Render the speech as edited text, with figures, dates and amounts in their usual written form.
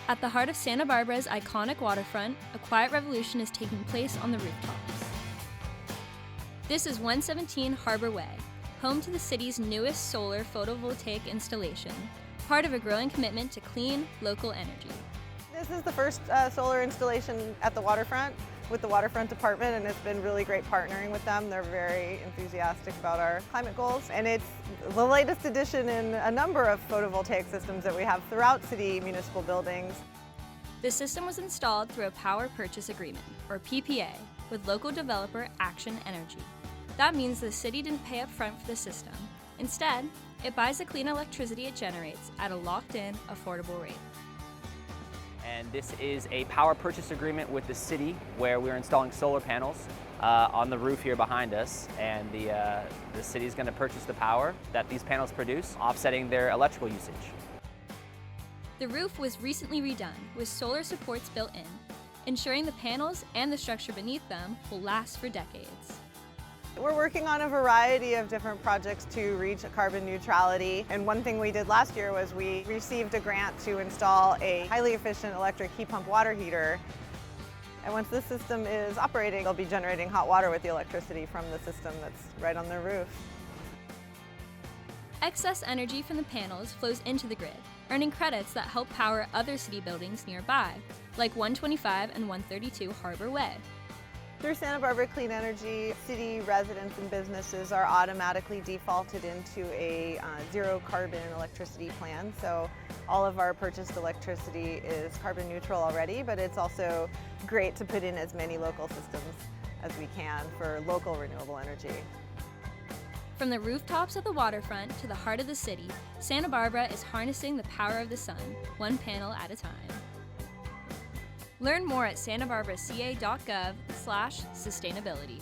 At the heart of Santa Barbara's iconic waterfront, a quiet revolution is taking place on the rooftops. This is 117 Harbor Way, home to the city's newest solar photovoltaic installation, part of a growing commitment to clean, local energy. This is the first solar installation at the waterfront with the Waterfront Department, and it's been really great partnering with them. They're very enthusiastic about our climate goals, and it's the latest addition in a number of photovoltaic systems that we have throughout city municipal buildings. The system was installed through a power purchase agreement, or PPA, with local developer Action Energy. That means the city didn't pay up front for the system. Instead, it buys the clean electricity it generates at a locked-in, affordable rate. And this is a power purchase agreement with the city where we're installing solar panels on the roof here behind us, and the city is going to purchase the power that these panels produce, offsetting their electrical usage. The roof was recently redone with solar supports built in, ensuring the panels and the structure beneath them will last for decades. We're working on a variety of different projects to reach carbon neutrality, and one thing we did last year was we received a grant to install a highly efficient electric heat pump water heater. And once this system is operating, they'll be generating hot water with the electricity from the system that's right on their roof. Excess energy from the panels flows into the grid, earning credits that help power other city buildings nearby, like 125 and 132 Harbor Way. Through Santa Barbara Clean Energy, city residents and businesses are automatically defaulted into a zero carbon electricity plan. So all of our purchased electricity is carbon neutral already, but it's also great to put in as many local systems as we can for local renewable energy. From the rooftops of the waterfront to the heart of the city, Santa Barbara is harnessing the power of the sun, one panel at a time. Learn more at santabarbaraca.gov/sustainability.